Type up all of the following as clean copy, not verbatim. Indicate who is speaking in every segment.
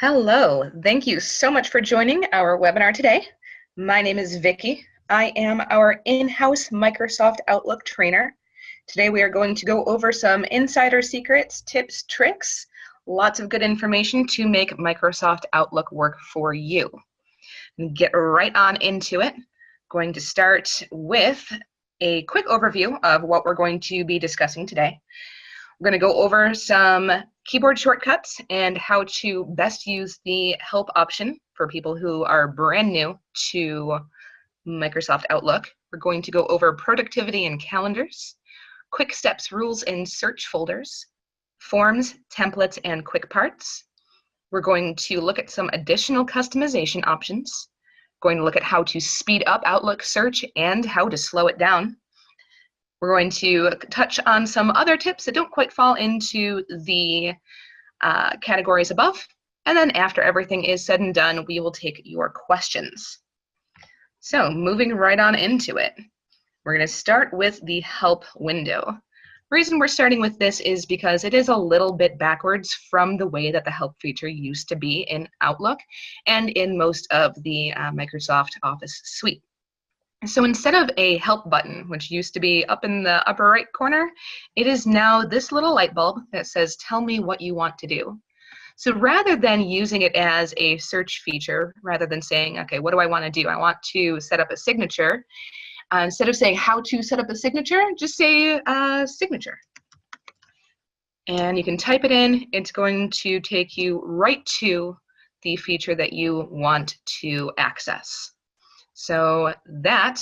Speaker 1: Hello, thank you so much for joining our webinar today. My name is Vicki. I am our in-house Microsoft Outlook trainer. Today we are going to go over some insider secrets, tips, tricks, lots of good information to make Microsoft Outlook work for you. Get right on into it. Going to start with a quick overview of what we're going to be discussing today. We're going to go over some keyboard shortcuts and how to best use the help option for people who are brand new to Microsoft Outlook. We're going to go over productivity and calendars, quick steps, rules, and search folders, forms, templates, and quick parts. We're going to look at some additional customization options, going to look at how to speed up Outlook search and how to slow it down. We're going to touch on some other tips that don't quite fall into the categories above. And then after everything is said and done, we will take your questions. So moving right on into it, we're going to start with the help window. The reason we're starting with this is because it is a little bit backwards from the way that the help feature used to be in Outlook and in most of the Microsoft Office suite. So instead of a help button, which used to be up in the upper right corner, it is now this little light bulb that says, tell me what you want to do. So rather than using it as a search feature, rather than saying, okay, what do I want to do? I want to set up a signature. Instead of saying how to set up a signature, just say signature. And you can type it in. It's going to take you right to the feature that you want to access. So that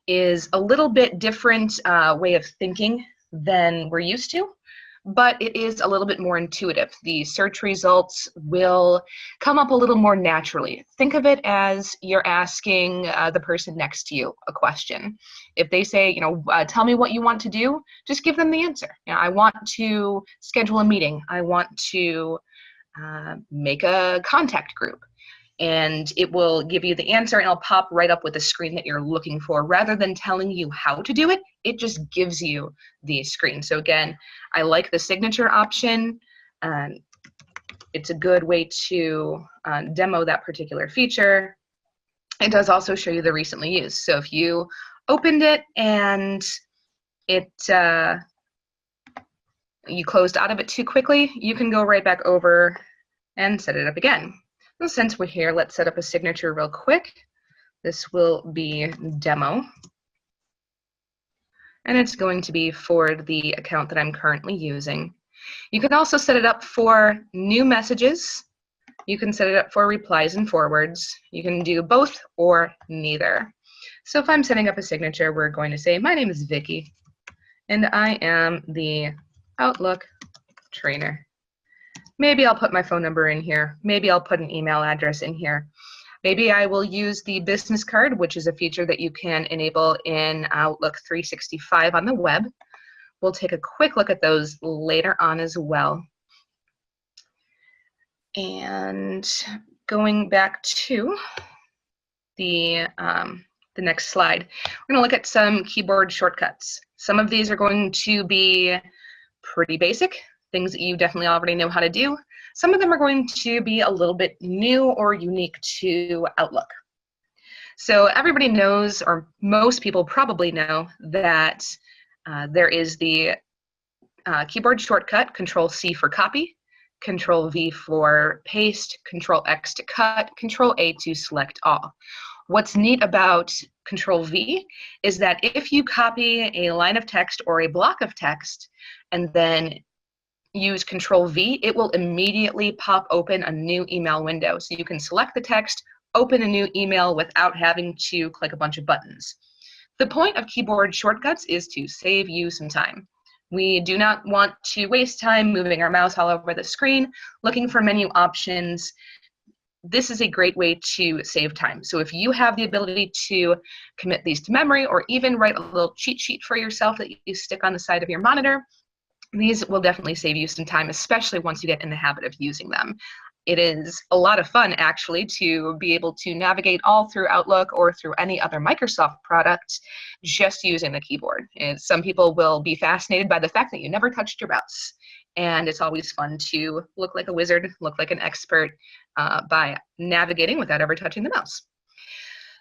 Speaker 1: is a little bit different way of thinking than we're used to, but it is a little bit more intuitive. The search results will come up a little more naturally. Think of it as you're asking the person next to you a question. If they say, tell me what you want to do, just give them the answer. I want to schedule a meeting. I want to make a contact group. And it will give you the answer and it'll pop right up with the screen that you're looking for. Rather than telling you how to do it, it just gives you the screen. So again, I like the signature option. It's a good way to demo that particular feature. It does also show you the recently used. So if you opened it and you closed out of it too quickly, you can go right back over and set it up again. Well, since we're here, let's set up a signature real quick. This will be demo. And it's going to be for the account that I'm currently using. You can also set it up for new messages. You can set it up for replies and forwards. You can do both or neither. So if I'm setting up a signature, we're going to say, my name is Vicki, and I am the Outlook trainer. Maybe I'll put my phone number in here. Maybe I'll put an email address in here. Maybe I will use the business card, which is a feature that you can enable in Outlook 365 on the web. We'll take a quick look at those later on as well. And going back to the next slide, we're going to look at some keyboard shortcuts. Some of these are going to be pretty basic, things that you definitely already know how to do. Some of them are going to be a little bit new or unique to Outlook. So everybody knows, or most people probably know, that there is the keyboard shortcut, Control-C for copy, Control-V for paste, Control-X to cut, Control-A to select all. What's neat about Control-V is that if you copy a line of text or a block of text and then use Control-V, it will immediately pop open a new email window. So you can select the text, open a new email without having to click a bunch of buttons. The point of keyboard shortcuts is to save you some time. We do not want to waste time moving our mouse all over the screen, looking for menu options. This is a great way to save time. So if you have the ability to commit these to memory or even write a little cheat sheet for yourself that you stick on the side of your monitor, these will definitely save you some time, especially once you get in the habit of using them. It is a lot of fun, actually, to be able to navigate all through Outlook or through any other Microsoft product just using the keyboard. And some people will be fascinated by the fact that you never touched your mouse. and it's always fun to look like a wizard, look like an expert by navigating without ever touching the mouse.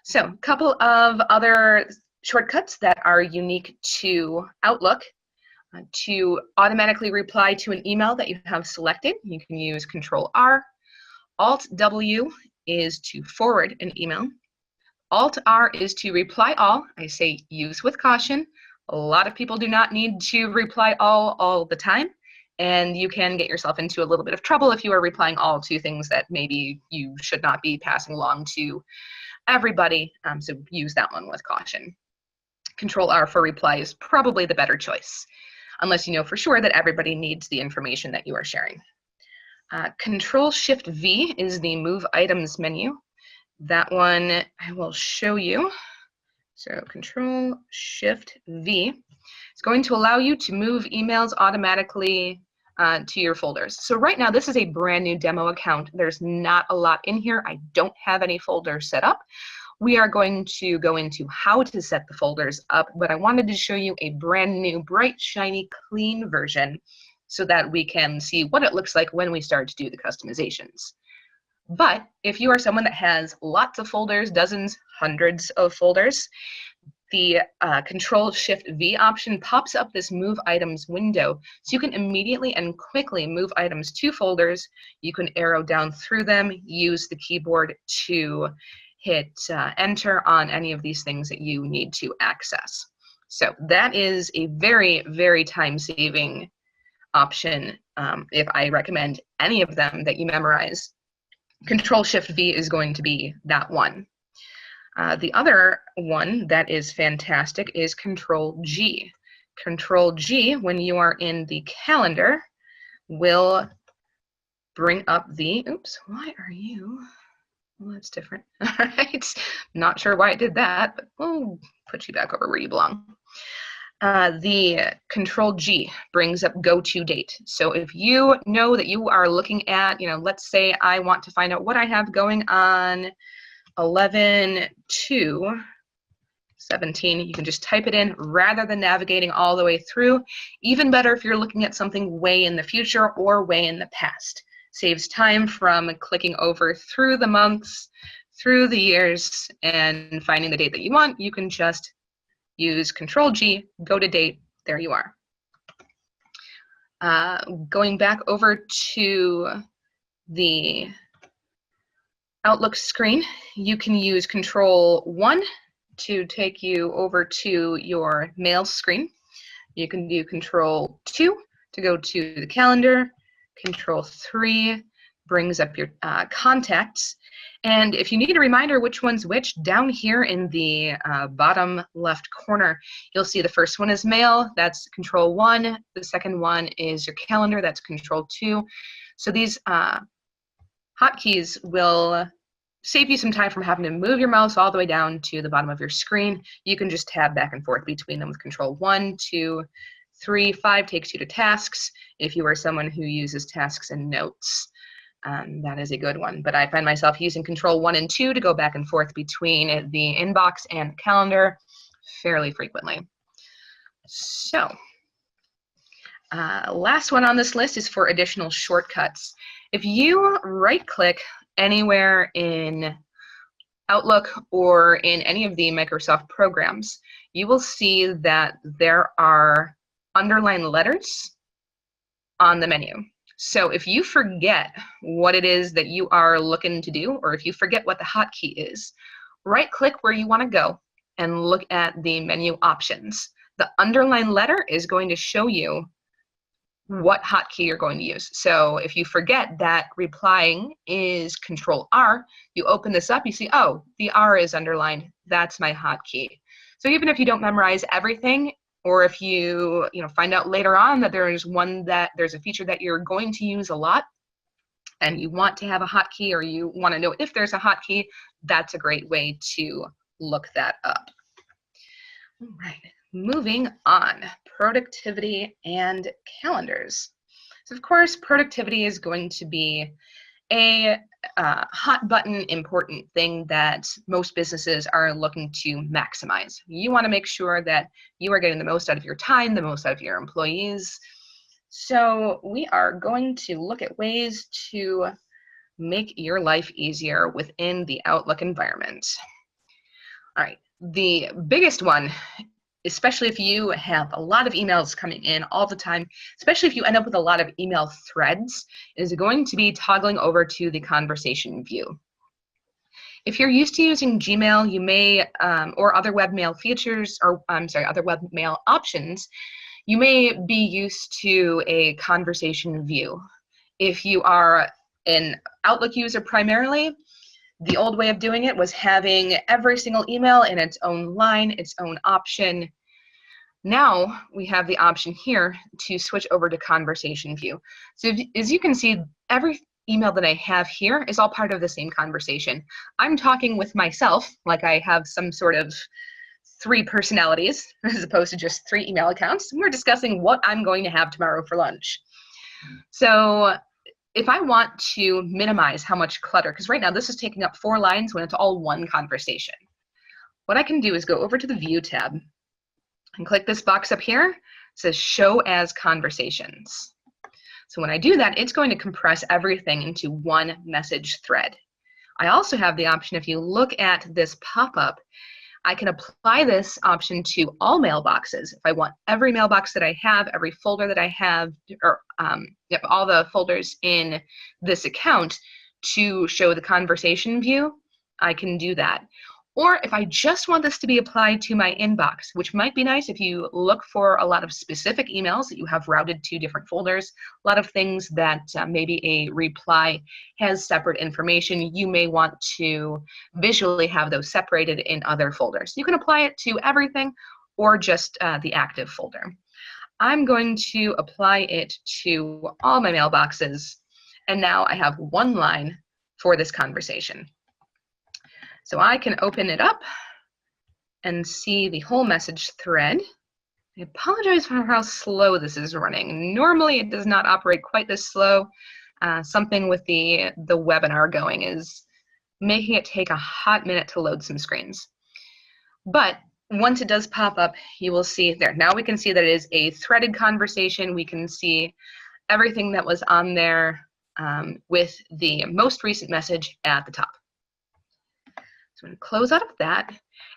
Speaker 1: So a couple of other shortcuts that are unique to Outlook. To automatically reply to an email that you have selected, you can use Control-R. Alt-W is to forward an email. Alt-R is to reply all. I say use with caution. A lot of people do not need to reply all the time, and you can get yourself into a little bit of trouble if you are replying all to things that maybe you should not be passing along to everybody, so use that one with caution. Control-R for reply is probably the better choice, unless you know for sure that everybody needs the information that you are sharing. Control-Shift-V is the Move Items menu. That one I will show you. So Control-Shift-V is going to allow you to move emails automatically to your folders. So right now, this is a brand new demo account. There's not a lot in here. I don't have any folders set up. We are going to go into how to set the folders up, but I wanted to show you a brand new, bright, shiny, clean version so that we can see what it looks like when we start to do the customizations. But if you are someone that has lots of folders, dozens, hundreds of folders, the Control-Shift-V option pops up this Move Items window, so you can immediately and quickly move items to folders. You can arrow down through them, use the keyboard to hit enter on any of these things that you need to access. So that is a very, very time-saving option. If I recommend any of them that you memorize, Control-Shift-V is going to be that one. The other one that is fantastic is Control-G. Control-G, when you are in the calendar, will bring up the, oops, why are you, well, that's different. All right, not sure why it did that, but we'll put you back over where you belong. The Control-G brings up go to date. So if you know that you are looking at, let's say I want to find out what I have going on 11/2/17, you can just type it in rather than navigating all the way through. Even better if you're looking at something way in the future or way in the past. Saves time from clicking over through the months, through the years, and finding the date that you want. You can just use Control-G, go to date, there you are. Going back over to the Outlook screen, you can use Control-1 to take you over to your mail screen. You can do Control-2 to go to the calendar. Control-3 brings up your contacts. And if you need a reminder which one's which, down here in the bottom left corner, you'll see the first one is mail, that's Control-1. The second one is your calendar, that's Control-2. So these hotkeys will save you some time from having to move your mouse all the way down to the bottom of your screen. You can just tab back and forth between them with Control-1, 2, 3, 5 takes you to tasks. If you are someone who uses tasks and notes, that is a good one. But I find myself using Control-1 and 2 to go back and forth between the inbox and calendar fairly frequently. So, last one on this list is for additional shortcuts. If you right-click anywhere in Outlook or in any of the Microsoft programs, you will see that there are underlined letters on the menu. So if you forget what it is that you are looking to do, or if you forget what the hotkey is, right-click where you want to go and look at the menu options. The underlined letter is going to show you what hotkey you're going to use. So if you forget that replying is Control-R, you open this up, you see, oh, the R is underlined, that's my hotkey. So even if you don't memorize everything, or if you find out later on that there's a feature that you're going to use a lot and you want to have a hotkey, or you want to know if there's a hotkey, that's a great way to look that up. All right, moving on, productivity and calendars. So of course, productivity is going to be a hot button important thing that most businesses are looking to maximize. You want to make sure that you are getting the most out of your time, the most out of your employees. So we are going to look at ways to make your life easier within the Outlook environment. All right, the biggest one, especially if you have a lot of emails coming in all the time, especially if you end up with a lot of email threads, is going to be toggling over to the conversation view. If you're used to using Gmail, you may, or other webmail features, or other webmail options, you may be used to a conversation view. If you are an Outlook user primarily, the old way of doing it was having every single email in its own line, its own option. Now we have the option here to switch over to conversation view. So as you can see, every email that I have here is all part of the same conversation. I'm talking with myself like I have some sort of 3 personalities as opposed to just 3 email accounts. We're discussing what I'm going to have tomorrow for lunch. So if I want to minimize how much clutter, because right now this is taking up 4 lines when it's all one conversation, what I can do is go over to the View tab and click this box up here. It says Show as Conversations. So when I do that, it's going to compress everything into one message thread. I also have the option, if you look at this pop-up, I can apply this option to all mailboxes. If I want every mailbox that I have, every folder that I have, or all the folders in this account to show the conversation view, I can do that. Or if I just want this to be applied to my inbox, which might be nice if you look for a lot of specific emails that you have routed to different folders, a lot of things that maybe a reply has separate information, you may want to visually have those separated in other folders. You can apply it to everything or just the active folder. I'm going to apply it to all my mailboxes, and now I have one line for this conversation. So I can open it up and see the whole message thread. I apologize for how slow this is running. Normally it does not operate quite this slow. Something with the webinar going is making it take a hot minute to load some screens. But once it does pop up, you will see there. Now we can see that it is a threaded conversation. We can see everything that was on there with the most recent message at the top. So I'm going to close out of that.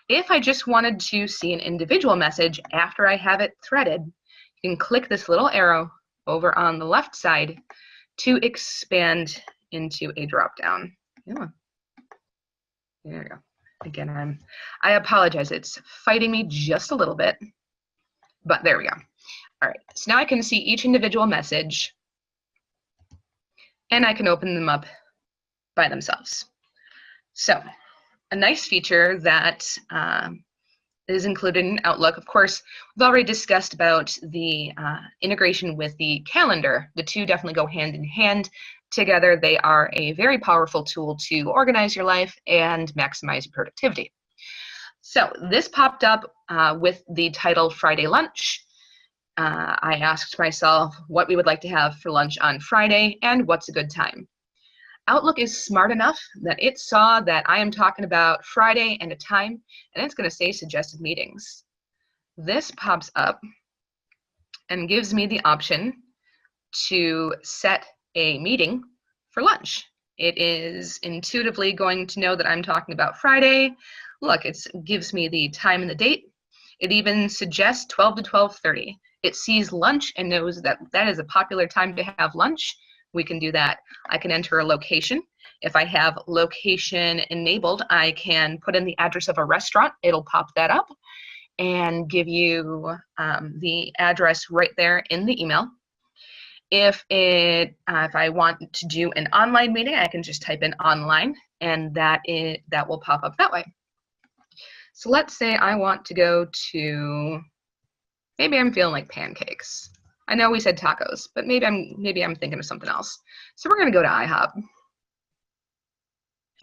Speaker 1: If I just wanted to see an individual message after I have it threaded, you can click this little arrow over on the left side to expand into a drop-down. Yeah. There we go. Again, I apologize. It's fighting me just a little bit, but there we go. All right, so now I can see each individual message, and I can open them up by themselves. So a nice feature that is included in Outlook. Of course, we've already discussed about the integration with the calendar. The two definitely go hand in hand together. They are a very powerful tool to organize your life and maximize your productivity. So this popped up with the title Friday Lunch. I asked myself what we would like to have for lunch on Friday and what's a good time. Outlook is smart enough that it saw that I am talking about Friday and a time, and it's going to say suggested meetings. This pops up and gives me the option to set a meeting for lunch. It is intuitively going to know that I'm talking about Friday. Look, it gives me the time and the date. It even suggests 12 to 12:30. It sees lunch and knows that that is a popular time to have lunch. We can do that. I can enter a location. If I have location enabled, I can put in the address of a restaurant. It'll pop that up and give you the address right there in the email. If I want to do an online meeting, I can just type in online, and that will pop up that way. So let's say I want to go to, maybe I'm feeling like pancakes. I know we said tacos, but maybe I'm thinking of something else. So we're going to go to IHOP.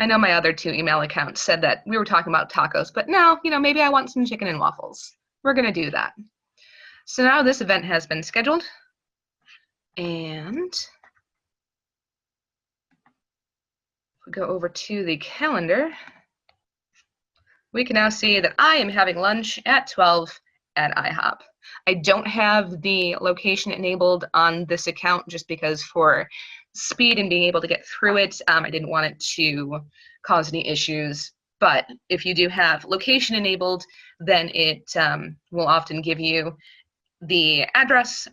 Speaker 1: I know my other 2 email accounts said that we were talking about tacos, but now, maybe I want some chicken and waffles. We're going to do that. So now this event has been scheduled, and if we go over to the calendar, we can now see that I am having lunch at 12 at IHOP. I don't have the location enabled on this account just because for speed and being able to get through it, I didn't want it to cause any issues. But if you do have location enabled, then it will often give you the address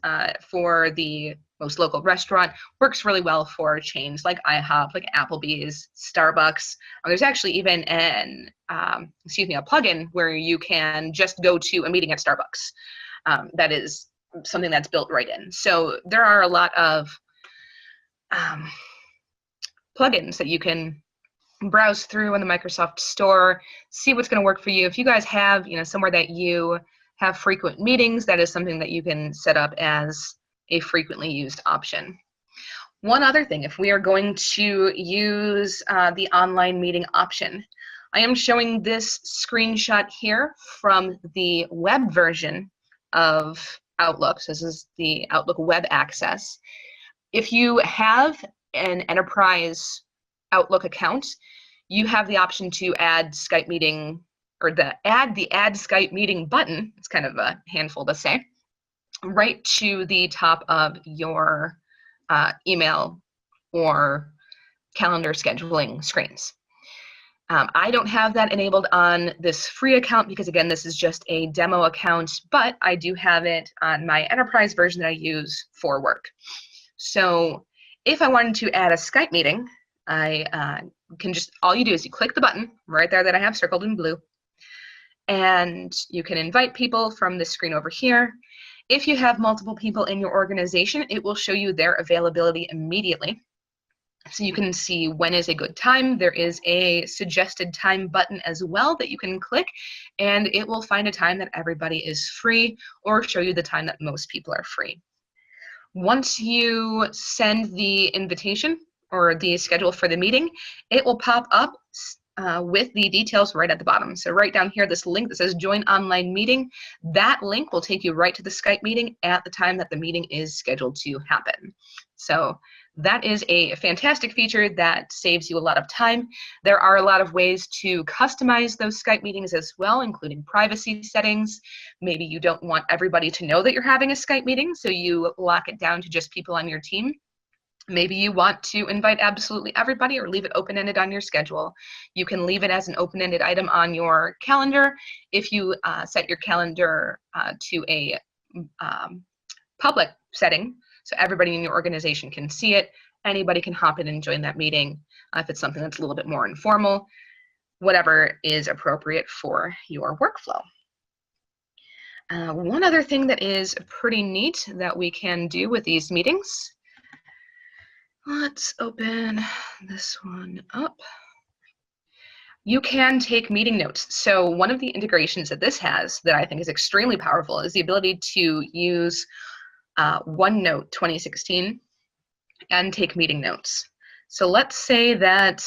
Speaker 1: for the most local restaurant. Works really well for chains like IHOP, like Applebee's, Starbucks. There's actually even a plugin where you can just go to a meeting at Starbucks. That is something that's built right in. So there are a lot of plugins that you can browse through in the Microsoft Store, see what's going to work for you. If you guys have, somewhere that you have frequent meetings, that is something that you can set up as a frequently used option. One other thing, if we are going to use the online meeting option, I am showing this screenshot here from the web version of Outlook. So this is the Outlook web access. If you have an enterprise Outlook account, you have the option to add Skype meeting, or add Skype meeting button, it's kind of a handful to say, right to the top of your email or calendar scheduling screens. I don't have that enabled on this free account because, again, this is just a demo account, but I do have it on my enterprise version that I use for work. So if I wanted to add a Skype meeting, I can just, all you do is you click the button right there that I have circled in blue, and you can invite people from this screen over here. If you have multiple people in your organization, it will show you their availability immediately. So you can see when is a good time. There is a suggested time button as well that you can click, and it will find a time that everybody is free or show you the time that most people are free. Once you send the invitation or the schedule for the meeting, it will pop up with the details right at the bottom. So right down here, this link that says join online meeting, that link will take you right to the Skype meeting at the time that the meeting is scheduled to happen. So that is a fantastic feature that saves you a lot of time. There are a lot of ways to customize those Skype meetings as well, including privacy settings. Maybe you don't want everybody to know that you're having a Skype meeting, so you lock it down to just people on your team. Maybe you want to invite absolutely everybody or leave it open-ended on your schedule. You can leave it as an open-ended item on your calendar. If you set your calendar to a public setting, so everybody in your organization can see it, anybody can hop in and join that meeting. If it's something that's a little bit more informal, whatever is appropriate for your workflow. One other thing that is pretty neat that we can do with these meetings, let's open this one up. You can take meeting notes. So one of the integrations that this has that I think is extremely powerful is the ability to use OneNote 2016 and take meeting notes. So let's say that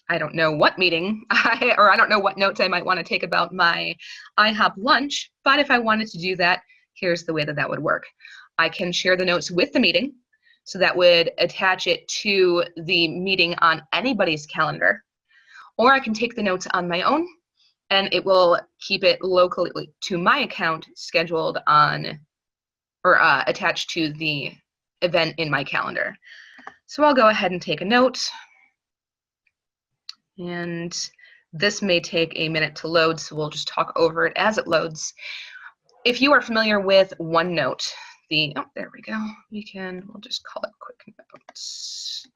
Speaker 1: I don't know what meeting or I don't know what notes I might want to take about my IHOP lunch, but if I wanted to do that, here's the way that that would work. I can share the notes with the meeting. So that would attach it to the meeting on anybody's calendar. Or I can take the notes on my own, and it will keep it locally to my account scheduled on, or attached to the event in my calendar. So I'll go ahead and take a note. And this may take a minute to load, so we'll just talk over it as it loads. If you are familiar with OneNote, oh, there we go. We'll just call it quick notes.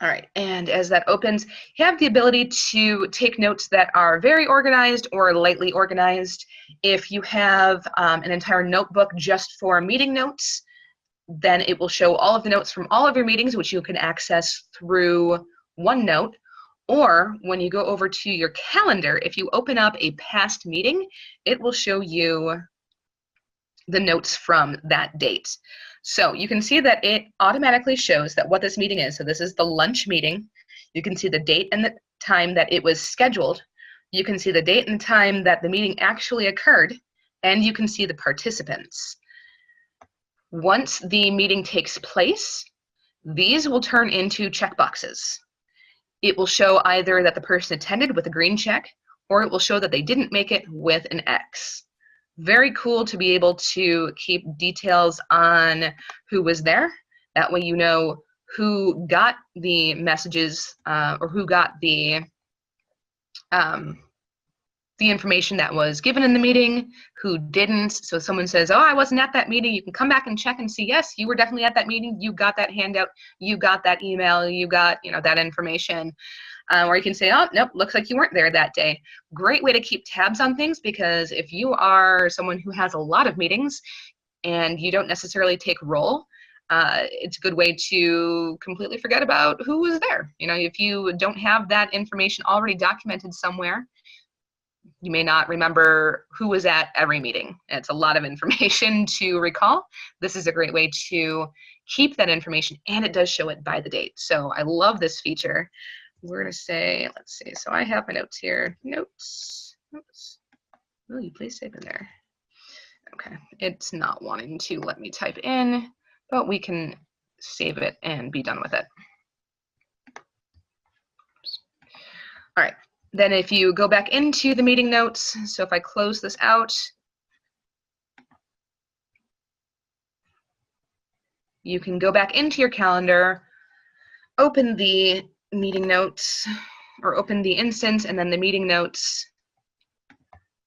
Speaker 1: All right, and as that opens, you have the ability to take notes that are very organized or lightly organized. If you have an entire notebook just for meeting notes, then it will show all of the notes from all of your meetings, which you can access through OneNote. Or when you go over to your calendar, if you open up a past meeting, it will show you the notes from that date. So you can see that it automatically shows that what this meeting is. So this is the lunch meeting. You can see the date and the time that it was scheduled. You can see the date and time that the meeting actually occurred, and you can see the participants. Once the meeting takes place, these will turn into checkboxes. It will show either that the person attended with a green check, or it will show that they didn't make it with an X. Very cool to be able to keep details on who was there. That way you know who got the messages or who got the information that was given in the meeting, who didn't. So if someone says, oh, I wasn't at that meeting, you can come back and check and see, yes, you were definitely at that meeting, you got that handout, you got that email, you got that information. Or you can say, oh, nope, looks like you weren't there that day. Great way to keep tabs on things, because if you are someone who has a lot of meetings and you don't necessarily take roll, it's a good way to completely forget about who was there. If you don't have that information already documented somewhere, you may not remember who was at every meeting. It's a lot of information to recall. This is a great way to keep that information, and it does show it by the date. So I love this feature. We're going to say, let's see, so I have my notes here. Notes. Oops. Oh, you please save in there. Okay, it's not wanting to let me type in, but we can save it and be done with it. Oops. All right. Then if you go back into the meeting notes, so if I close this out, you can go back into your calendar, open the meeting notes, or open the instance and then the meeting notes,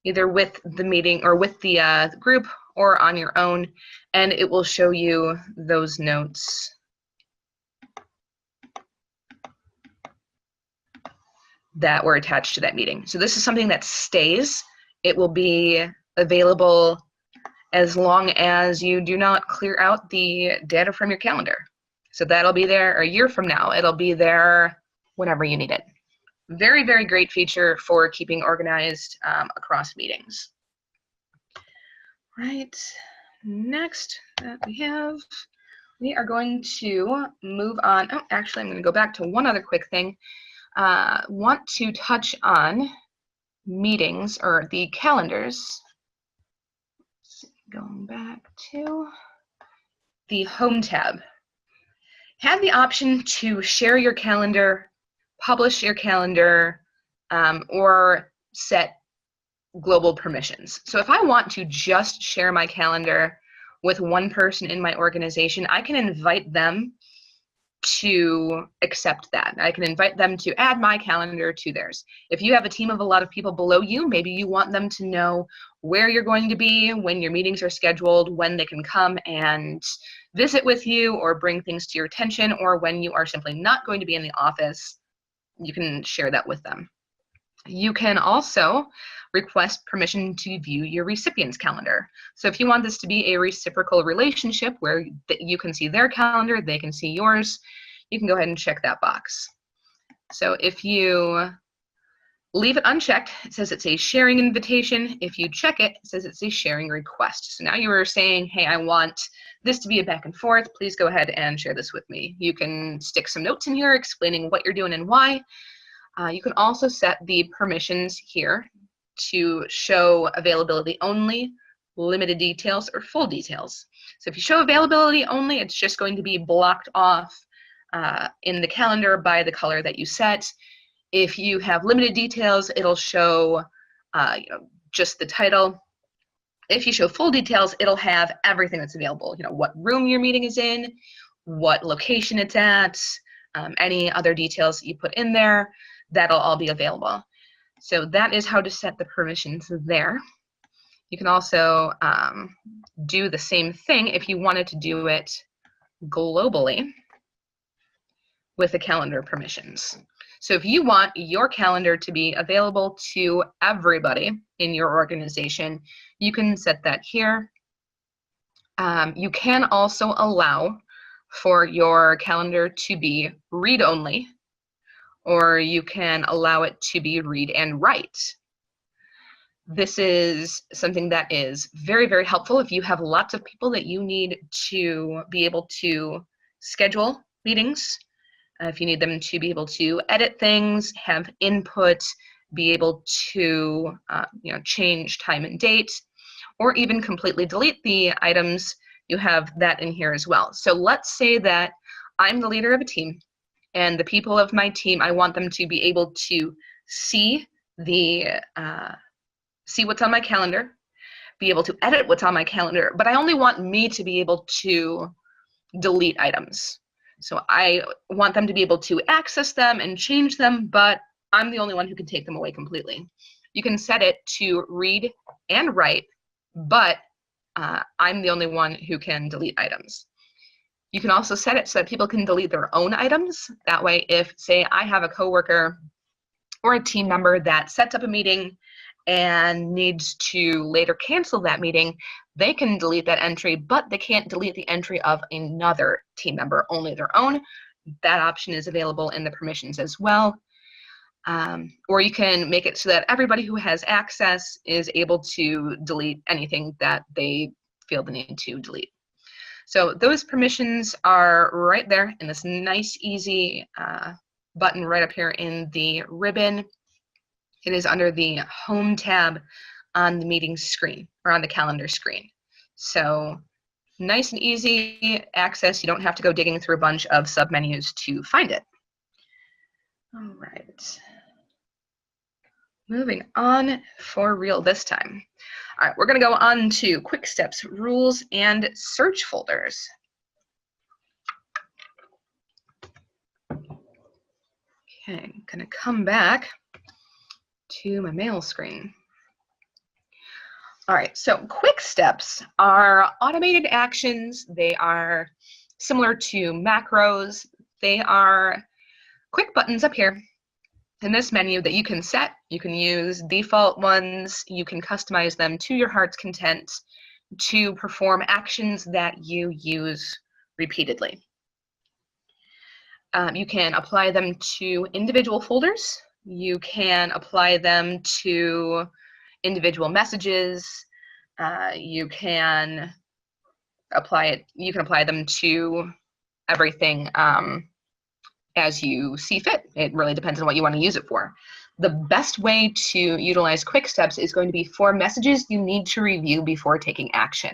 Speaker 1: either with the meeting or with the group or on your own, and it will show you those notes. That were attached to that meeting. So this is something that stays. It will be available as long as you do not clear out the data from your calendar. So that'll be there a year from now. It'll be there whenever you need it. Very, very great feature for keeping organized across meetings. Right, next that we are going to move on. Oh, actually, I'm going to go back to one other quick thing. Want to touch on meetings or the calendars. Going back to the Home tab. Have the option to share your calendar, publish your calendar, or set global permissions. So if I want to just share my calendar with one person in my organization, I can invite them to accept that. I can invite them to add my calendar to theirs. If you have a team of a lot of people below you, maybe you want them to know where you're going to be, when your meetings are scheduled, when they can come and visit with you or bring things to your attention, or when you are simply not going to be in the office, you can share that with them. You can also request permission to view your recipient's calendar. So if you want this to be a reciprocal relationship where you can see their calendar, they can see yours, you can go ahead and check that box. So if you leave it unchecked, it says it's a sharing invitation. If you check it, it says it's a sharing request. So now you are saying, hey, I want this to be a back and forth. Please go ahead and share this with me. You can stick some notes in here explaining what you're doing and why. You can also set the permissions here to show availability only, limited details, or full details. So if you show availability only, it's just going to be blocked off in the calendar by the color that you set. If you have limited details, it'll show just the title. If you show full details, it'll have everything that's available. What room your meeting is in, what location it's at, any other details that you put in there. That'll all be available. So that is how to set the permissions there. You can also do the same thing if you wanted to do it globally with the calendar permissions. So if you want your calendar to be available to everybody in your organization, you can set that here. You can also allow for your calendar to be read-only, or you can allow it to be read and write. This is something that is very, very helpful if you have lots of people that you need to be able to schedule meetings, if you need them to be able to edit things, have input, be able to change time and date, or even completely delete the items. You have that in here as well. So let's say that I'm the leader of a team, and the people of my team, I want them to be able to see the see what's on my calendar, be able to edit what's on my calendar, but I only want me to be able to delete items. So I want them to be able to access them and change them, but I'm the only one who can take them away completely. You can set it to read and write, but I'm the only one who can delete items. You can also set it so that people can delete their own items. That way, if, say, I have a coworker or a team member that sets up a meeting and needs to later cancel that meeting, they can delete that entry, but they can't delete the entry of another team member, only their own. That option is available in the permissions as well. Or you can make it so that everybody who has access is able to delete anything that they feel the need to delete. So those permissions are right there in this nice, easy button right up here in the ribbon. It is under the Home tab on the meeting screen, or on the calendar screen. So nice and easy access. You don't have to go digging through a bunch of submenus to find it. All right. Moving on for real this time. All right, we're going to go on to Quick Steps, Rules, and Search folders. Okay, I'm going to come back to my mail screen. All right, so Quick Steps are automated actions. They are similar to macros. They are quick buttons up here in this menu that you can set. You can use default ones. You can customize them to your heart's content to perform actions that you use repeatedly. You can apply them to individual folders. You can apply them to individual messages. You can apply them to everything as you see fit. It really depends on what you want to use it for. The best way to utilize Quick Steps is going to be for messages you need to review before taking action.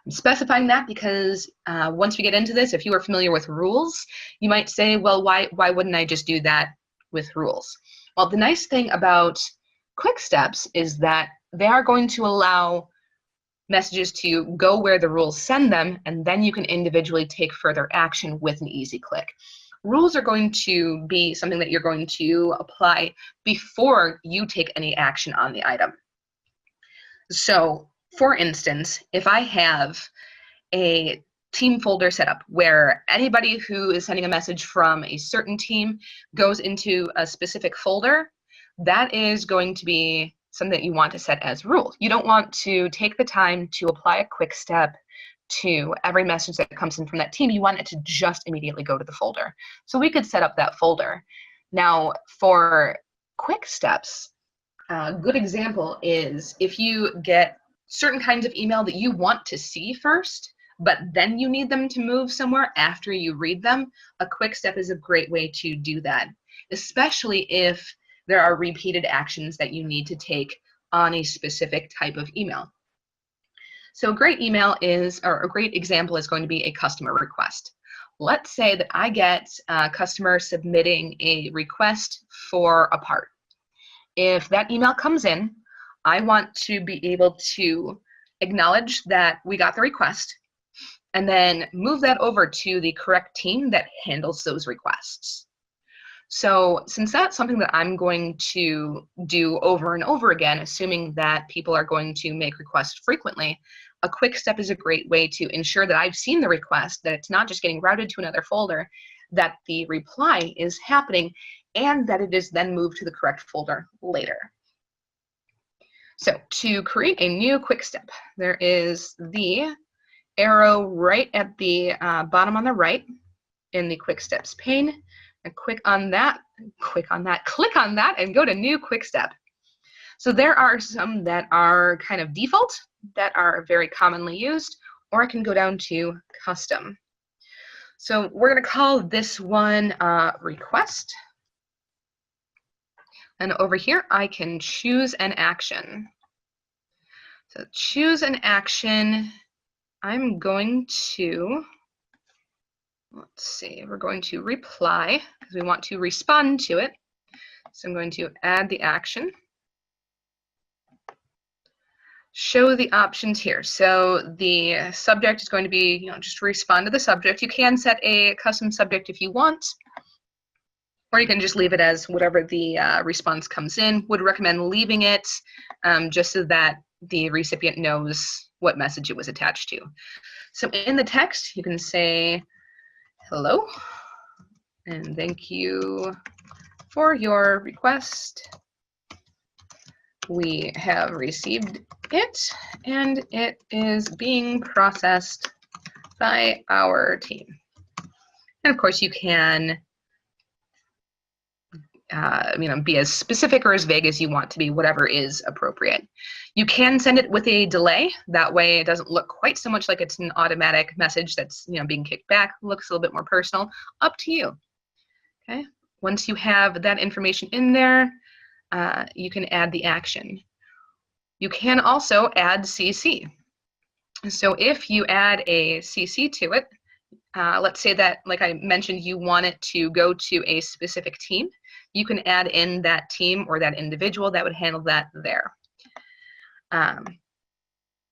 Speaker 1: I'm specifying that because once we get into this, if you are familiar with rules, you might say, well, why wouldn't I just do that with rules? Well, the nice thing about Quick Steps is that they are going to allow messages to go where the rules send them, and then you can individually take further action with an easy click. Rules are going to be something that you're going to apply before you take any action on the item. So, for instance, if I have a team folder set up where anybody who is sending a message from a certain team goes into a specific folder, that is going to be something that you want to set as rules. You don't want to take the time to apply a quick step to every message that comes in from that team. You want it to just immediately go to the folder. So we could set up that folder. Now, for quick steps, a good example is if you get certain kinds of email that you want to see first, but then you need them to move somewhere after you read them, a quick step is a great way to do that, especially if there are repeated actions that you need to take on a specific type of email. So a great email is, or a great example is going to be a customer request. Let's say that I get a customer submitting a request for a part. If that email comes in, I want to be able to acknowledge that we got the request and then move that over to the correct team that handles those requests. So since that's something that I'm going to do over and over again, assuming that people are going to make requests frequently, a quick step is a great way to ensure that I've seen the request, that it's not just getting routed to another folder, that the reply is happening, and that it is then moved to the correct folder later. So to create a new quick step, there is the arrow right at the bottom on the right in the quick steps pane. And click on that, click on that, and go to new quick step. So there are some that are kind of default, that are very commonly used, or I can go down to custom. So we're going to call this one request. And over here, I can choose an action. So choose an action. I'm going to, let's see, we're going to reply because we want to respond to it. So I'm going to add the action. show the options here. So the subject is going to be, just respond to the subject. You can set a custom subject if you want, or you can just leave it as whatever the response comes in. Would recommend leaving it just so that the recipient knows what message it was attached to. So in the text, you can say, hello, and thank you for your request. We have received it, and it is being processed by our team. And of course, you can be as specific or as vague as you want to be, whatever is appropriate. You can send it with a delay. That way it doesn't look quite so much like it's an automatic message that's being kicked back. It looks a little bit more personal. Up to you. Okay. Once you have that information in there, you can add the action. You can also add CC. So if you add a CC to it, let's say that, like I mentioned, you want it to go to a specific team, you can add in that team or that individual that would handle that there.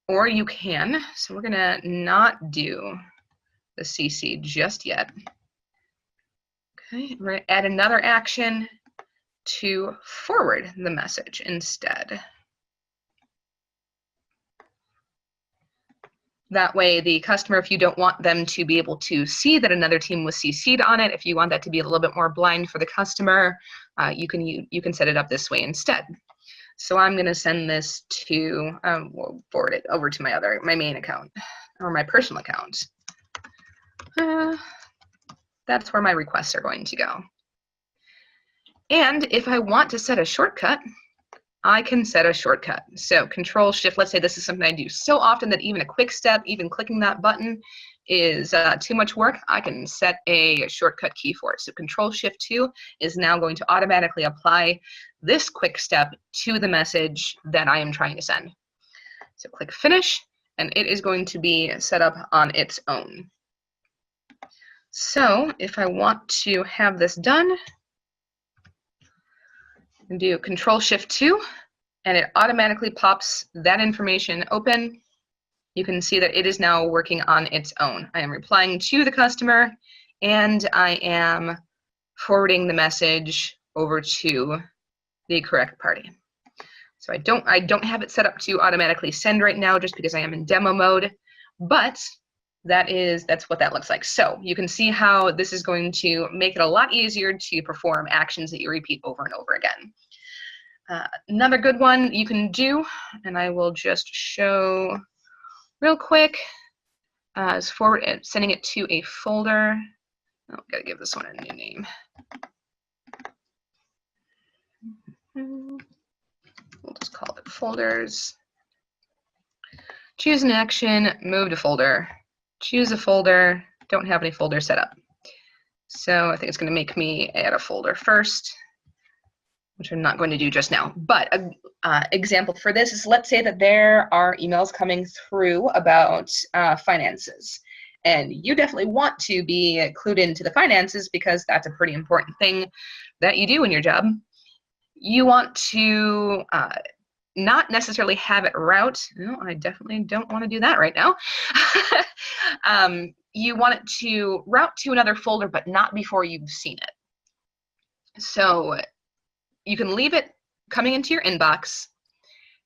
Speaker 1: Or you can, so we're gonna not do the CC just yet. Okay, we're gonna add another action to forward the message instead. That way the customer, if you don't want them to be able to see that another team was CC'd on it, if you want that to be a little bit more blind for the customer, you can set it up this way instead. So I'm going to send this to, we'll forward it over to my main account, or my personal account. That's where my requests are going to go. And if I want to set a shortcut, I can set a shortcut. So Control-Shift, let's say this is something I do so often that even a quick step, even clicking that button is too much work, I can set a shortcut key for it. So Control-Shift-2 is now going to automatically apply this quick step to the message that I am trying to send. So click Finish, and it is going to be set up on its own. So if I want to have this done, and do Control-Shift-2, and it automatically pops that information open. You can see that it is now working on its own. I am replying to the customer, and I am forwarding the message over to the correct party. So I don't have it set up to automatically send right now, just because I am in demo mode, but that's what that looks like. So you can see how this is going to make it a lot easier to perform actions that you repeat over and over again. Another good one you can do, and I will just show real quick, is sending it to a folder. Oh, gotta give this one a new name. We'll just call it folders. Choose an action, move to folder. Choose a folder, don't have any folder set up. So I think it's going to make me add a folder first, which I'm not going to do just now. But an example for this is, let's say that there are emails coming through about finances. And you definitely want to be clued into the finances because that's a pretty important thing that you do in your job. You want to not necessarily have it route. No, I definitely don't want to do that right now. You want it to route to another folder, but not before you've seen it. So you can leave it coming into your inbox,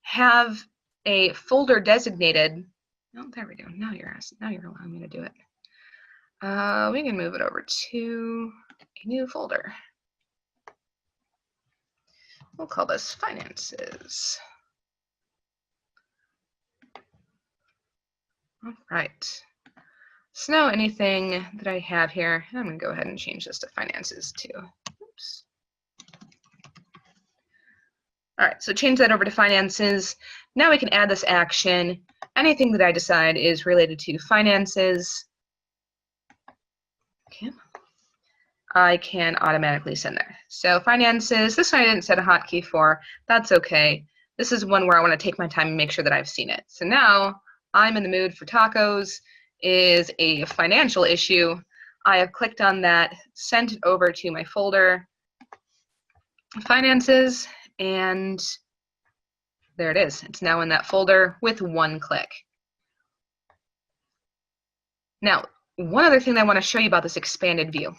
Speaker 1: have a folder designated. Oh, there we go. Now you're allowing me to do it. We can move it over to a new folder. We'll call this finances. All right. So now anything that I have here, I'm going to go ahead and change this to finances too. Oops. All right, so change that over to finances. Now we can add this action. Anything that I decide is related to finances, okay, I can automatically send there. So finances, this one I didn't set a hotkey for. That's okay. This is one where I want to take my time and make sure that I've seen it. So now I'm in the mood for tacos is a financial issue. I have clicked on that, sent it over to my folder, finances, and there it is. It's now in that folder with one click. Now, one other thing that I want to show you about this expanded view.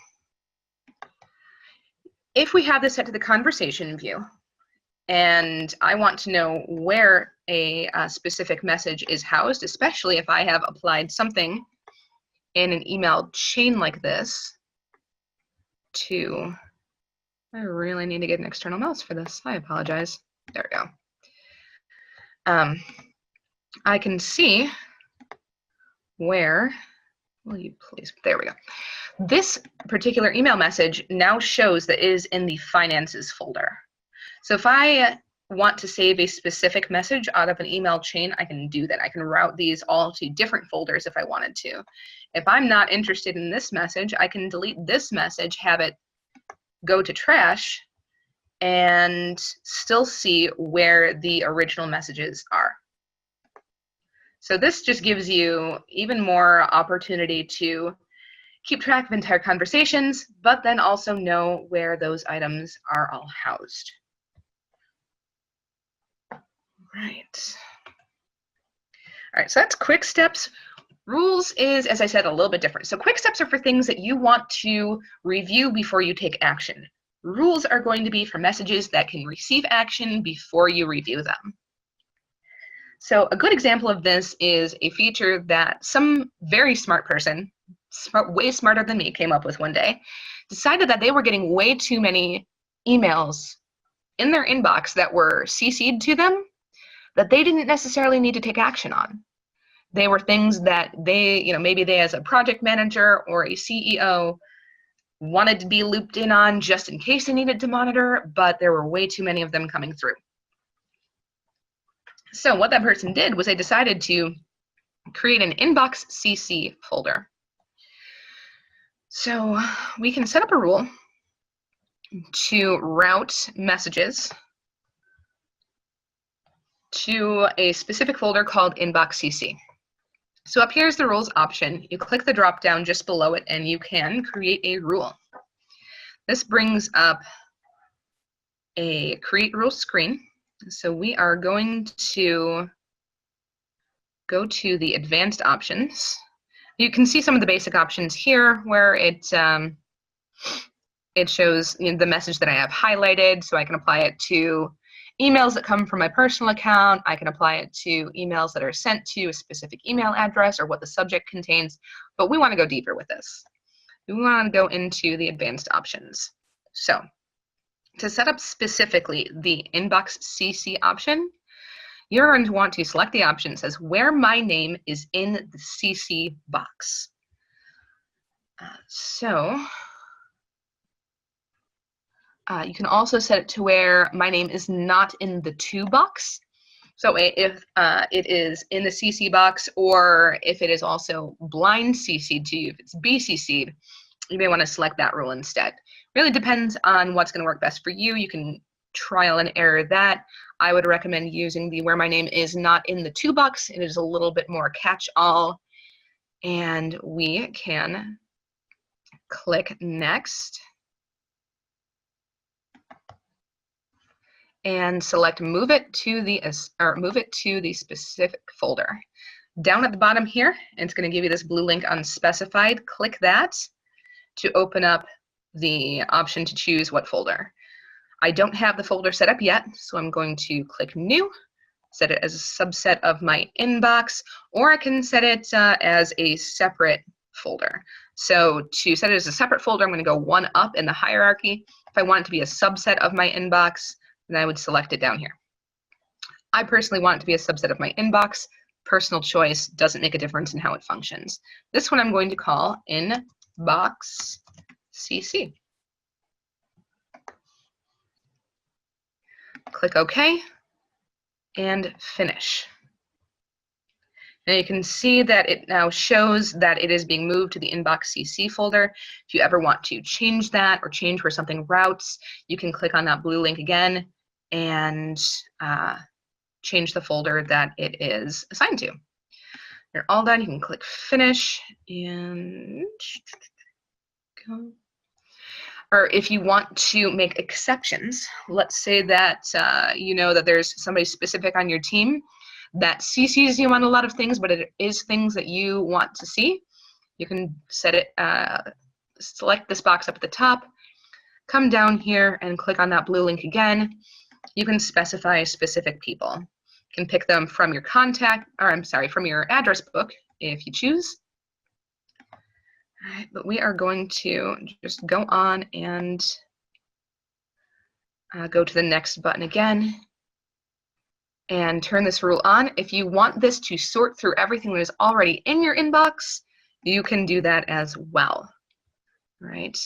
Speaker 1: If we have this set to the conversation view, and I want to know where a specific message is housed, especially if I have applied something in an email chain like this to, I really need to get an external mouse for this. I apologize. There we go. I can see where, will you please, there we go. This particular email message now shows that it is in the finances folder. So if I want to save a specific message out of an email chain, I can do that. I can route these all to different folders if I wanted to. If I'm not interested in this message, I can delete this message, have it go to trash, and still see where the original messages are. So this just gives you even more opportunity to keep track of entire conversations, but then also know where those items are all housed. Right. All right, so that's quick steps. Rules is, as I said, a little bit different. So quick steps are for things that you want to review before you take action. Rules are going to be for messages that can receive action before you review them. So a good example of this is a feature that some very smart person, way smarter than me, came up with one day, decided that they were getting way too many emails in their inbox that were CC'd to them that they didn't necessarily need to take action on. They were things that they, maybe they as a project manager or a CEO wanted to be looped in on just in case they needed to monitor, but there were way too many of them coming through. So what that person did was they decided to create an inbox CC folder. So we can set up a rule to route messages to a specific folder called inbox CC. So up here is the rules option. You click the drop down just below it and you can create a rule. This brings up a create rule screen. So we are going to go to the advanced options. You can see some of the basic options here where it shows the message that I have highlighted, so I can apply it to emails that come from my personal account. I can apply it to emails that are sent to a specific email address or what the subject contains, but we want to go deeper with this. We want to go into the advanced options. So to set up specifically the inbox CC option, you're going to want to select the option that says where my name is in the CC box. You can also set it to where my name is not in the to box. So if it is in the CC box, or if it is also blind CC'd to you, if it's BCC'd, you may want to select that rule instead. Really depends on what's going to work best for you. You can trial and error that. I would recommend using the where my name is not in the to box. It is a little bit more catch-all. And we can click next and select move it to the specific folder. Down at the bottom here, it's going to give you this blue link unspecified. Click that to open up the option to choose what folder. I don't have the folder set up yet, so I'm going to click new, set it as a subset of my inbox, or I can set it as a separate folder. So to set it as a separate folder, I'm going to go one up in the hierarchy. If I want it to be a subset of my inbox, then I would select it down here. I personally want it to be a subset of my inbox. Personal choice, doesn't make a difference in how it functions. This one I'm going to call inbox CC. Click OK and finish. Now you can see that it now shows that it is being moved to the inbox CC folder. If you ever want to change that or change where something routes, you can click on that blue link again and change the folder that it is assigned to. You're all done. You can click finish and go. or if you want to make exceptions, let's say that you know that there's somebody specific on your team that CCs you on a lot of things, but it is things that you want to see. You can set it, select this box up at the top, come down here and click on that blue link again. You can specify specific people. You can pick them from your contact, or I'm sorry, from your address book if you choose. All right, but we are going to just go on and go to the next button again and turn this rule on. If you want this to sort through everything that is already in your inbox, you can do that as well. Right?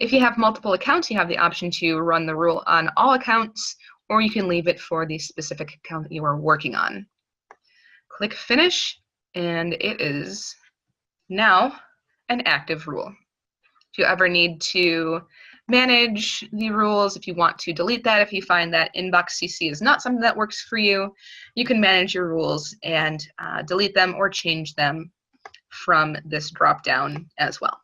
Speaker 1: If you have multiple accounts, you have the option to run the rule on all accounts, or you can leave it for the specific account that you are working on. Click Finish, and it is now an active rule. If you ever need to manage the rules, if you want to delete that, if you find that inbox CC is not something that works for you, you can manage your rules and delete them or change them from this drop down as well.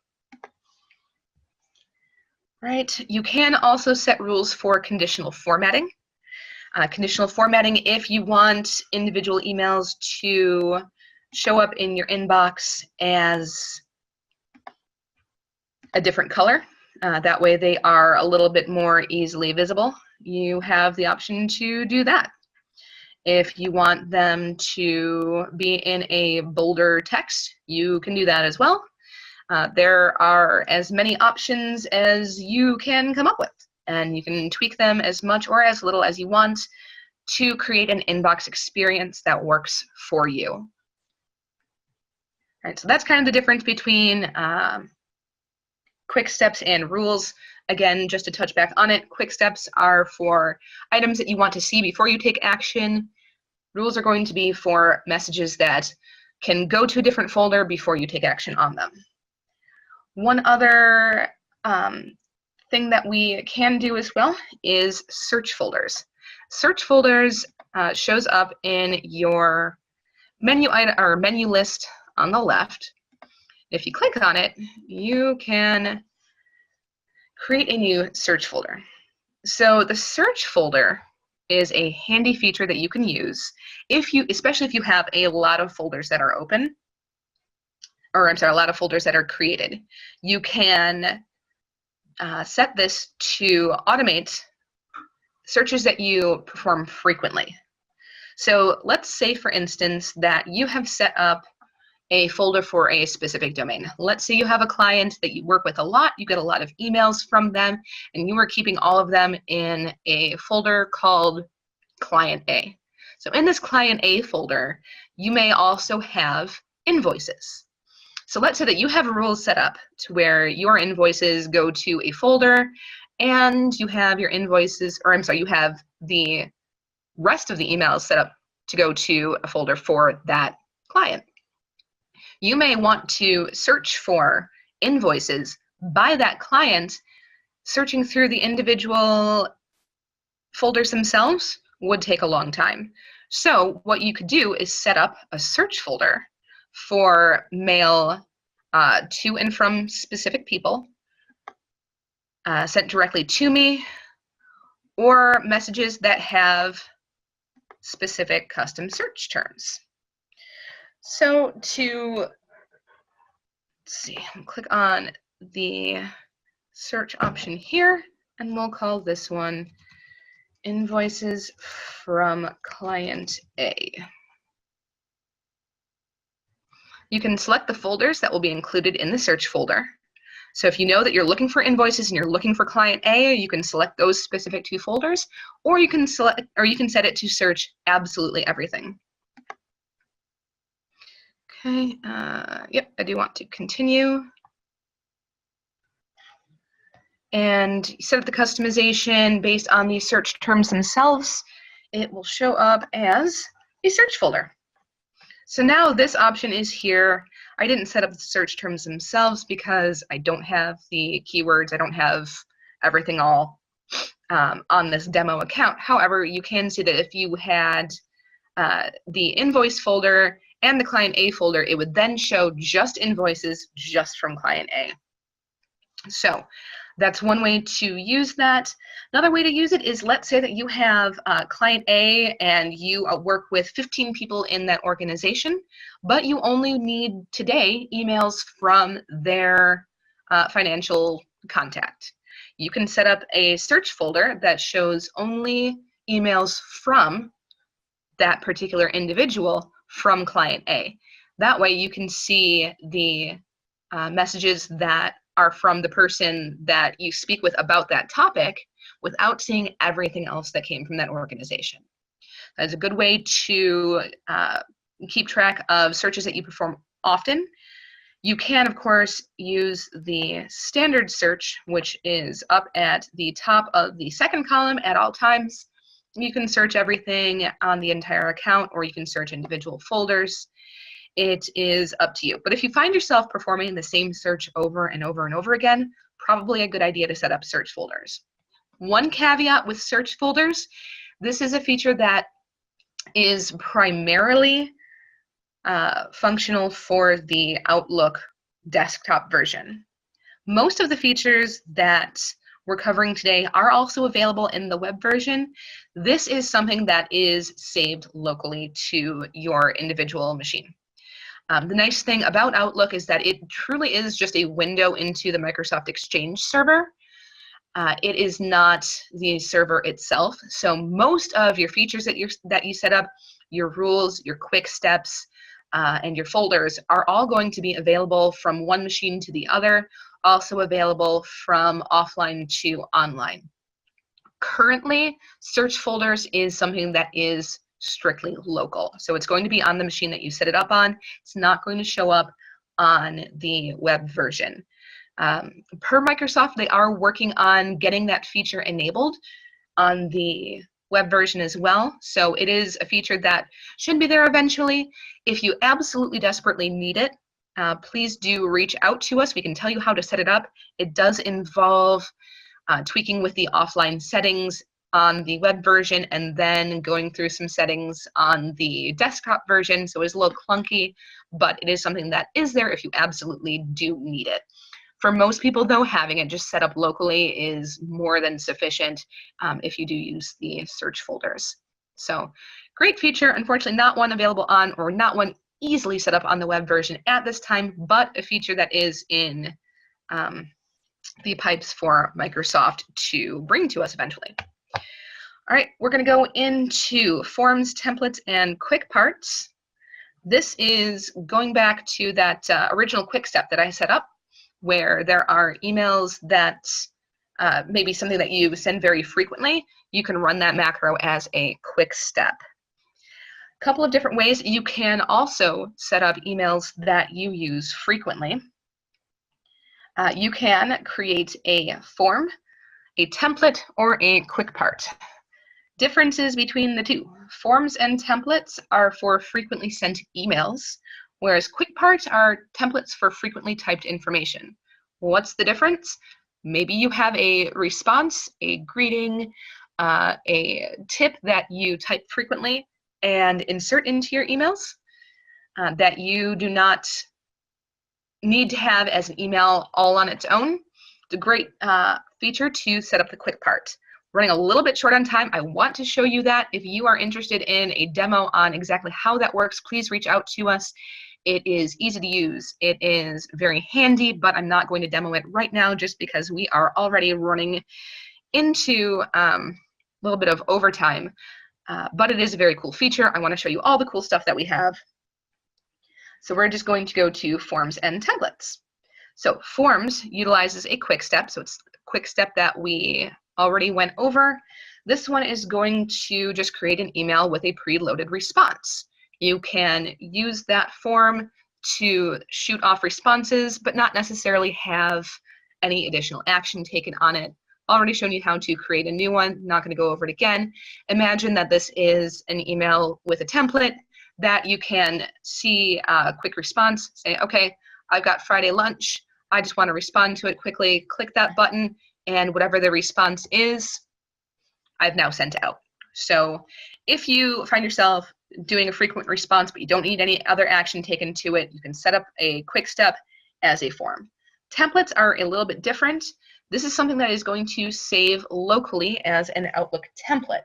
Speaker 1: Right, you can also set rules for conditional formatting. Conditional formatting, if you want individual emails to show up in your inbox as a different color, that way they are a little bit more easily visible, you have the option to do that. If you want them to be in a bolder text, you can do that as well. There are as many options as you can come up with, and you can tweak them as much or as little as you want to create an inbox experience that works for you. All right, so that's kind of the difference between quick steps and rules. Again, just to touch back on it, quick steps are for items that you want to see before you take action. Rules are going to be for messages that can go to a different folder before you take action on them. One other thing that we can do as well is search folders. Search folders shows up in your menu item or menu list on the left. If you click on it, you can create a new search folder. So the search folder is a handy feature that you can use especially if you have a lot of folders that are open, or I'm sorry, a lot of folders that are created. You can set this to automate searches that you perform frequently. So let's say, for instance, that you have set up a folder for a specific domain. Let's say you have a client that you work with a lot, you get a lot of emails from them, and you are keeping all of them in a folder called Client A. So in this Client A folder, you may also have invoices. So let's say that you have rules set up to where your invoices go to a folder, and you have your invoices, or I'm sorry, you have the rest of the emails set up to go to a folder for that client. You may want to search for invoices by that client. Searching through the individual folders themselves would take a long time. So what you could do is set up a search folder for mail to and from specific people, sent directly to me, or messages that have specific custom search terms. So let's see, click on the search option here, and we'll call this one Invoices from Client A. You can select the folders that will be included in the search folder. So if you know that you're looking for invoices and you're looking for Client A, you can select those specific two folders, or you can set it to search absolutely everything. Okay, yep, I do want to continue. And set up the customization based on the search terms themselves. It will show up as a search folder. So now this option is here. I didn't set up the search terms themselves because I don't have the keywords. I don't have everything all on this demo account. However, you can see that if you had the invoice folder and the Client A folder, it would then show just invoices just from Client A. So that's one way to use that. Another way to use it is, let's say that you have client A and you work with 15 people in that organization, but you only need today emails from their financial contact. You can set up a search folder that shows only emails from that particular individual from client A. That way you can see the messages that are from the person that you speak with about that topic without seeing everything else that came from that organization. That's a good way to keep track of searches that you perform often. You can, of course, use the standard search, which is up at the top of the second column at all times. You can search everything on the entire account, or you can search individual folders. It is up to you. But if you find yourself performing the same search over and over and over again, probably a good idea to set up search folders. One caveat with search folders, this is a feature that is primarily functional for the Outlook desktop version. Most of the features that we're covering today are also available in the web version. This is something that is saved locally to your individual machine. The nice thing about Outlook is that it truly is just a window into the Microsoft Exchange server. It is not the server itself. So most of your features that you set up, your rules, your quick steps, and your folders are all going to be available from one machine to the other, also available from offline to online. Currently, search folders is something that is strictly local. So it's going to be on the machine that you set it up on. It's not going to show up on the web version. Per Microsoft, they are working on getting that feature enabled on the web version as well. So it is a feature that should be there eventually. If you absolutely desperately need it, please do reach out to us. We can tell you how to set it up. It does involve tweaking with the offline settings on the web version and then going through some settings on the desktop version. So it's a little clunky, but it is something that is there if you absolutely do need it. For most people, though, having it just set up locally is more than sufficient if you do use the search folders. So great feature. Unfortunately, not one available on, or not one easily set up on the web version at this time, but a feature that is in the pipes for Microsoft to bring to us eventually. All right, we're going to go into forms, templates, and quick parts. This is going back to that original quick step that I set up, where there are emails that maybe something that you send very frequently. You can run that macro as a quick step. A couple of different ways. You can also set up emails that you use frequently. You can create a form, a template, or a quick part. Differences between the two. Forms and templates are for frequently sent emails, whereas quick parts are templates for frequently typed information. What's the difference? Maybe you have a response, a greeting, a tip that you type frequently and insert into your emails that you do not need to have as an email all on its own. It's a great feature to set up the quick part. Running a little bit short on time. I want to show you that. If you are interested in a demo on exactly how that works, please reach out to us. It is easy to use. It is very handy, but I'm not going to demo it right now just because we are already running into a little bit of overtime. But it is a very cool feature. I want to show you all the cool stuff that we have. So we're just going to go to forms and templates. So forms utilizes a quick step. So it's a quick step that we already went over. This one is going to just create an email with a preloaded response. You can use that form to shoot off responses, but not necessarily have any additional action taken on it. Already shown you how to create a new one, not going to go over it again. Imagine that this is an email with a template that you can see a quick response, say, okay, I've got Friday lunch, I just want to respond to it quickly, click that button, and whatever the response is, I've now sent out. So if you find yourself doing a frequent response, but you don't need any other action taken to it, you can set up a quick step as a form. Templates are a little bit different. This is something that is going to save locally as an Outlook template.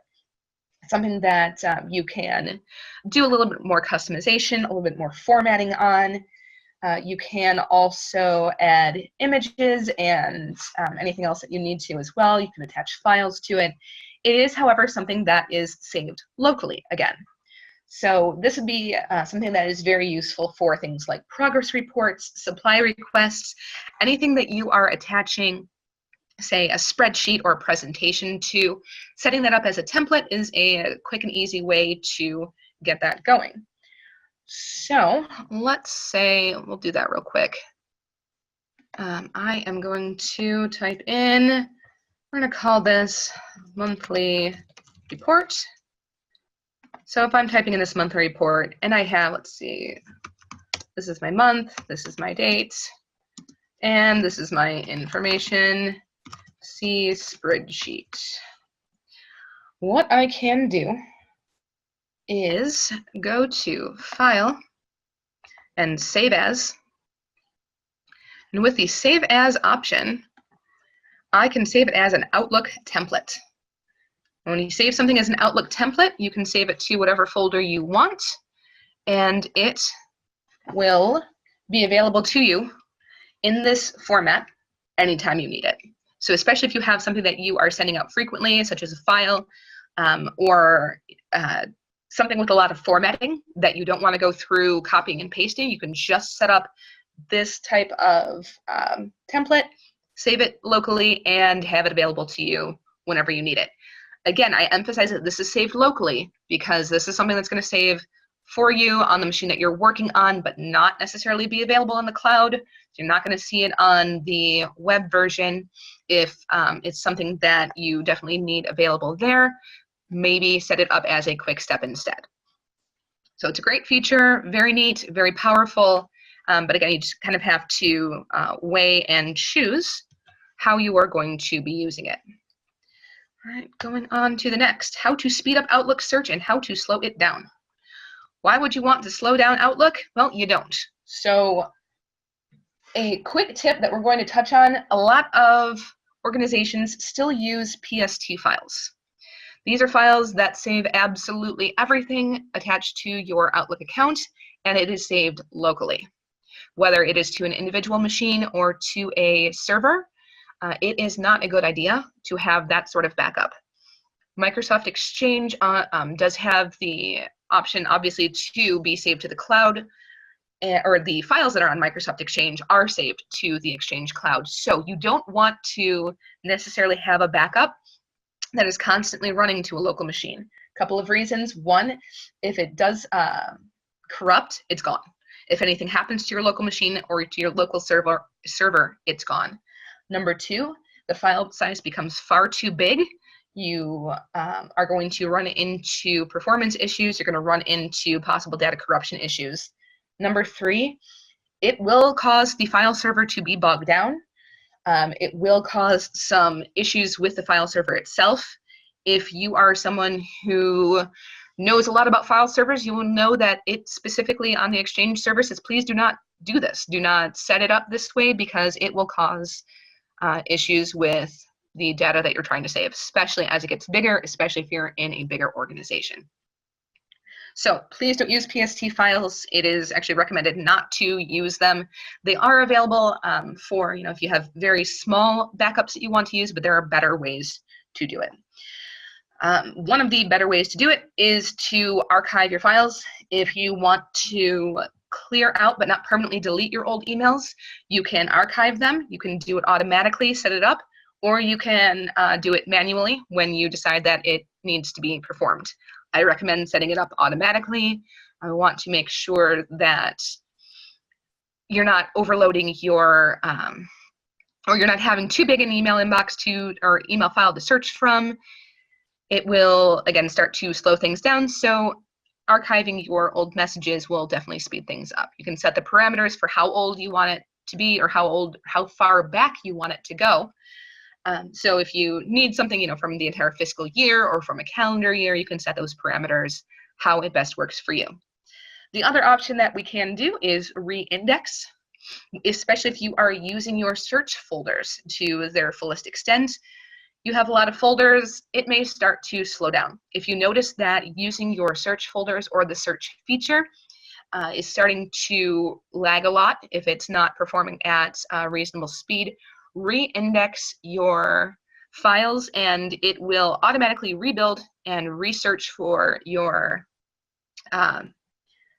Speaker 1: Something that you can do a little bit more customization, a little bit more formatting on. You can also add images and anything else that you need to as well. You can attach files to it. It is, however, something that is saved locally again. So this would be something that is very useful for things like progress reports, supply requests, anything that you are attaching, say, a spreadsheet or a presentation to. Setting that up as a template is a quick and easy way to get that going. So let's say, we'll do that real quick. I am going to type in, we're going to call this monthly report. So if I'm typing in this monthly report and I have, let's see, this is my month, this is my date, and this is my information, see spreadsheet. What I can do is go to File and Save As. And with the Save As option, I can save it as an Outlook template. When you save something as an Outlook template, you can save it to whatever folder you want, and it will be available to you in this format anytime you need it. So especially if you have something that you are sending out frequently, such as a file or something with a lot of formatting that you don't want to go through copying and pasting, you can just set up this type of template, save it locally, and have it available to you whenever you need it. Again, I emphasize that this is saved locally because this is something that's going to save for you on the machine that you're working on, but not necessarily be available in the cloud. So you're not going to see it on the web version. If it's something that you definitely need available there, maybe set it up as a quick step instead. So it's a great feature, very neat, very powerful, but again, you just kind of have to weigh and choose how you are going to be using it. All right, going on to the next, how to speed up Outlook search and how to slow it down. Why would you want to slow down Outlook? Well, you don't. So a quick tip that we're going to touch on, a lot of organizations still use PST files. These are files that save absolutely everything attached to your Outlook account, and it is saved locally. Whether it is to an individual machine or to a server, it is not a good idea to have that sort of backup. Microsoft Exchange does have the option, obviously, to be saved to the cloud, or the files that are on Microsoft Exchange are saved to the Exchange cloud. So you don't want to necessarily have a backup that is constantly running to a local machine. A couple of reasons. One, if it does corrupt, it's gone. If anything happens to your local machine or to your local server, it's gone. Number two, the file size becomes far too big. You are going to run into performance issues. You're going to run into possible data corruption issues. Number three, it will cause the file server to be bogged down. It will cause some issues with the file server itself. If you are someone who knows a lot about file servers, you will know that it specifically on the Exchange services, please do not do this. Do not set it up this way because it will cause issues with the data that you're trying to save, especially as it gets bigger, especially if you're in a bigger organization. So please don't use PST files. It is actually recommended not to use them. They are available for, if you have very small backups that you want to use, but there are better ways to do it. One of the better ways to do it is to archive your files. If you want to clear out but not permanently delete your old emails, you can archive them. You can do it automatically, set it up, or you can do it manually when you decide that it needs to be performed. I recommend setting it up automatically. I want to make sure that you're not overloading your, or you're not having too big an email inbox or email file to search from. It will, again, start to slow things down. So archiving your old messages will definitely speed things up. You can set the parameters for how old you want it to be or how far back you want it to go. So if you need something, from the entire fiscal year or from a calendar year, you can set those parameters how it best works for you. The other option that we can do is re-index. especially if you are using your search folders to their fullest extent. You have a lot of folders, it may start to slow down. If you notice that using your search folders or the search feature is starting to lag a lot, if it's not performing at reasonable speed, re-index your files and it will automatically rebuild and research for your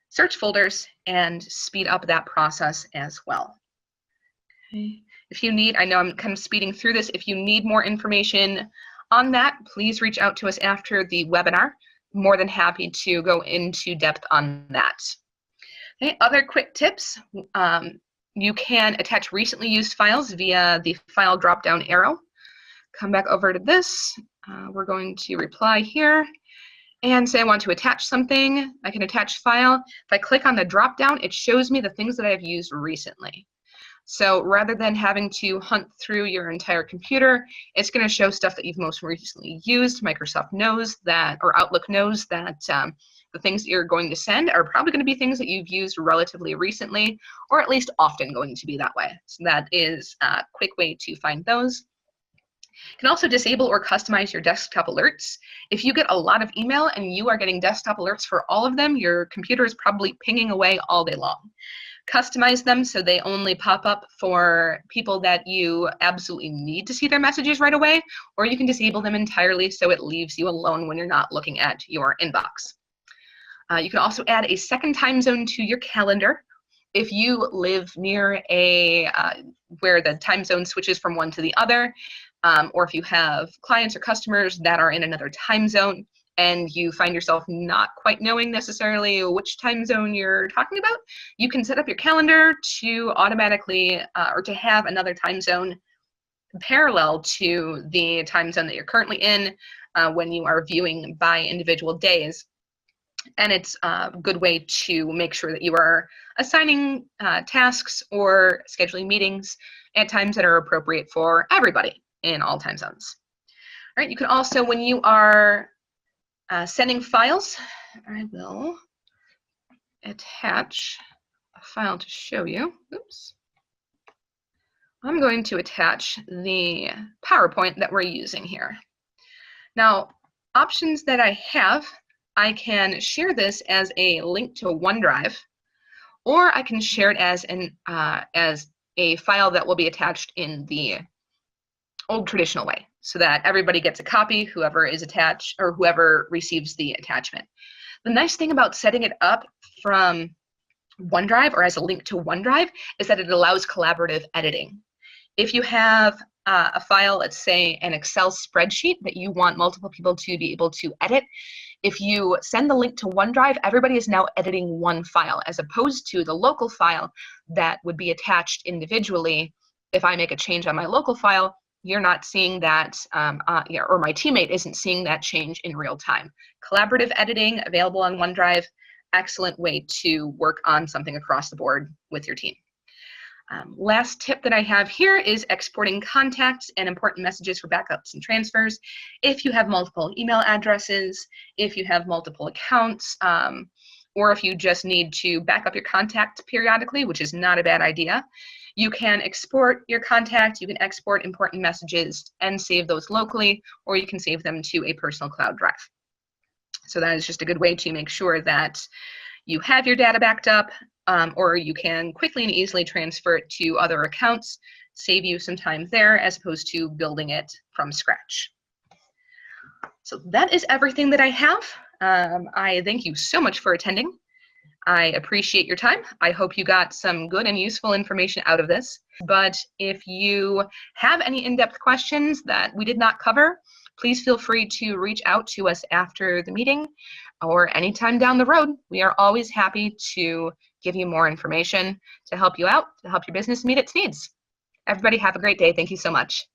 Speaker 1: search folders and speed up that process as well. Okay. If you need, I know I'm kind of speeding through this, if you need more information on that, please reach out to us after the webinar. More than happy to go into depth on that. Okay, other quick tips. You can attach recently used files via the file drop-down arrow. Come back over to this. We're going to reply here and say I want to attach something. I can attach file. If I click on the drop-down, it shows me the things that I've used recently. So rather than having to hunt through your entire computer, it's going to show stuff that you've most recently used. Microsoft knows that, or Outlook knows that the things that you're going to send are probably going to be things that you've used relatively recently, or at least often going to be that way. So that is a quick way to find those. You can also disable or customize your desktop alerts. If you get a lot of email and you are getting desktop alerts for all of them, your computer is probably pinging away all day long. Customize them so they only pop up for people that you absolutely need to see their messages right away, or you can disable them entirely so it leaves you alone when you're not looking at your inbox. You can also add a second time zone to your calendar. If you live near a where the time zone switches from one to the other, or if you have clients or customers that are in another time zone, and you find yourself not quite knowing necessarily which time zone you're talking about, you can set up your calendar to automatically, or to have another time zone parallel to the time zone that you're currently in when you are viewing by individual days. And it's a good way to make sure that you are assigning tasks or scheduling meetings at times that are appropriate for everybody in all time zones. All right, you can also, when you are sending files, I will attach a file to show you. Oops. I'm going to attach the PowerPoint that we're using here. Now, options that I have, I can share this as a link to OneDrive, or I can share it as a file that will be attached in the old traditional way, so that everybody gets a copy, whoever is attached or whoever receives the attachment. The nice thing about setting it up from OneDrive or as a link to OneDrive is that it allows collaborative editing. If you have a file, let's say an Excel spreadsheet that you want multiple people to be able to edit, if you send the link to OneDrive, everybody is now editing one file, as opposed to the local file that would be attached individually. If I make a change on my local file, you're not seeing that, or my teammate isn't seeing that change in real time. Collaborative editing available on OneDrive, excellent way to work on something across the board with your team. Last tip that I have here is exporting contacts and important messages for backups and transfers. If you have multiple email addresses, if you have multiple accounts, or if you just need to back up your contact periodically, which is not a bad idea, you can export your contact, you can export important messages and save those locally, or you can save them to a personal cloud drive. So that is just a good way to make sure that you have your data backed up, or you can quickly and easily transfer it to other accounts, save you some time there as opposed to building it from scratch. So that is everything that I have. I thank you so much for attending. I appreciate your time. I hope you got some good and useful information out of this. But if you have any in-depth questions that we did not cover, please feel free to reach out to us after the meeting or anytime down the road. We are always happy to give you more information to help you out, to help your business meet its needs. Everybody have a great day. Thank you so much.